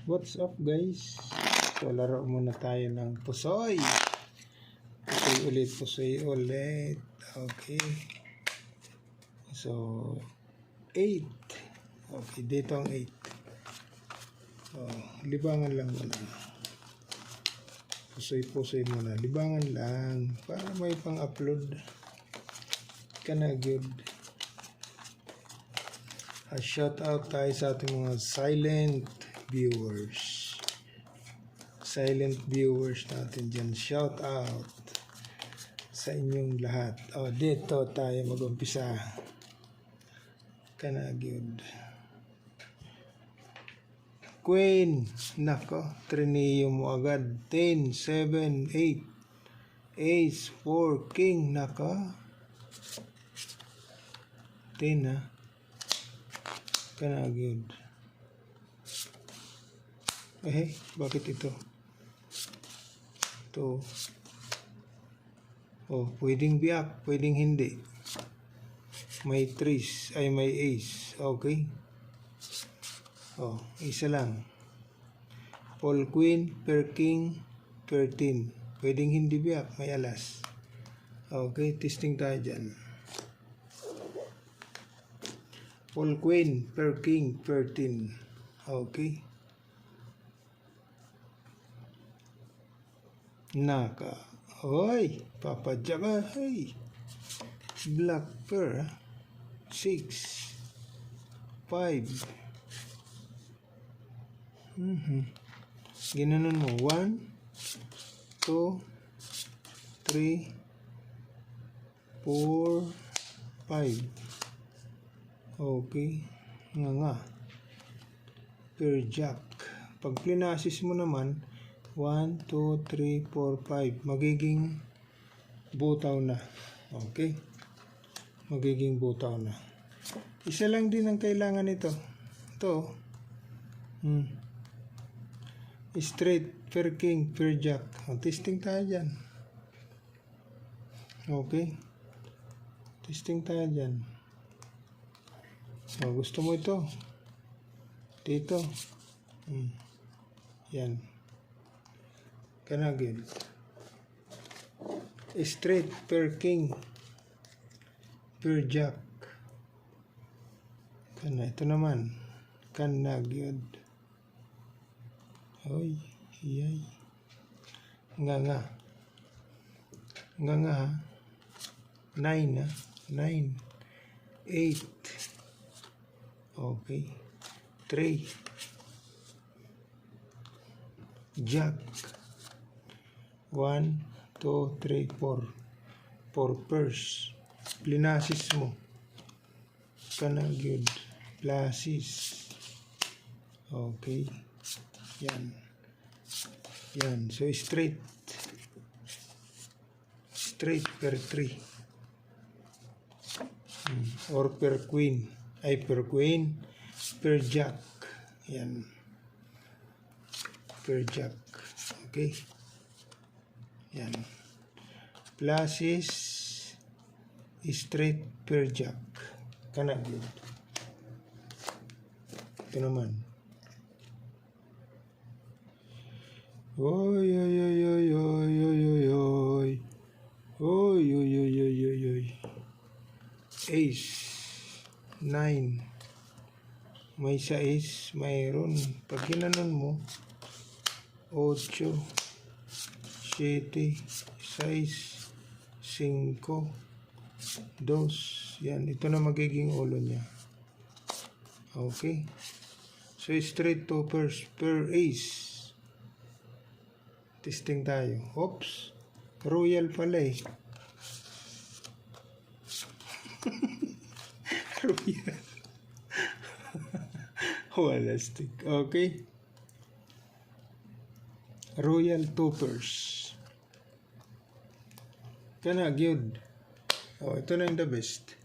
What's up guys? So laro muna tayo ng pusoy. Pusoy ulit. Okay. So 8. Okay, dito ang 8. So, libangan lang muna. Pusoy muna. Libangan lang para may pang-upload ka na good. Shout out tayo sa ating mga silent viewers. Silent viewers natin dyan. Shout out sa inyong lahat. Dito tayo mag-umpisa. Kanagid. Queen. Nako. Trineo mo agad. 10, 7, 8. Ace, 4, King. Nako. 10 ha. Kanagid. Bakit ito? Ito. Pwedeng biak, pwedeng hindi. May trees, ay may ace. Okay. Isa lang. Paul Queen, per King, per 10. Pwedeng hindi biak, may alas. Okay, testing tayo dyan. Paul Queen, per King, per 10. Okay. Naka. Hoy, papadya ka. Hey. Black per 6 5. Ginanon mo 1 2 3 4 5. Okay. Nga. Per jack. Pag plinasis mo naman 1, 2, 3, 4, 5. Magiging butaw na. Okay? Magiging butaw na. Isa lang din ang kailangan nito. Ito. Straight, per king, per jack. Testing tayo dyan. Okay? Testing tayo dyan. Gusto mo ito? Dito. Yan. Kanagid. Straight, per king, per jack. Ito naman. Kanagid. Hoy, iyay. Nga ha. 9 ha. 9. 8. Okay. 3. Jack. 1, 2, 3, 4. 4 pairs. Plinasis mo. Kanagid. Plasis. Okay. Yan. So, straight. Straight per 3. Or per queen. Per queen. Per jack. Yan. Per jack. Okay. Yan. Plasis. Straight per jack. Kanagid. Ito naman. Oy. Ace. 9. May sa ace. Mayroon. Pag ginanon mo, 8, 7, 6, 5, 2. Yan. Ito na magiging ulo niya. Okay. So, straight to per ace. Testing tayo. Oops. Royal pala eh. Royal. Wala stick. Okay. Royal toppers. Kanagid. Ito na yung the best.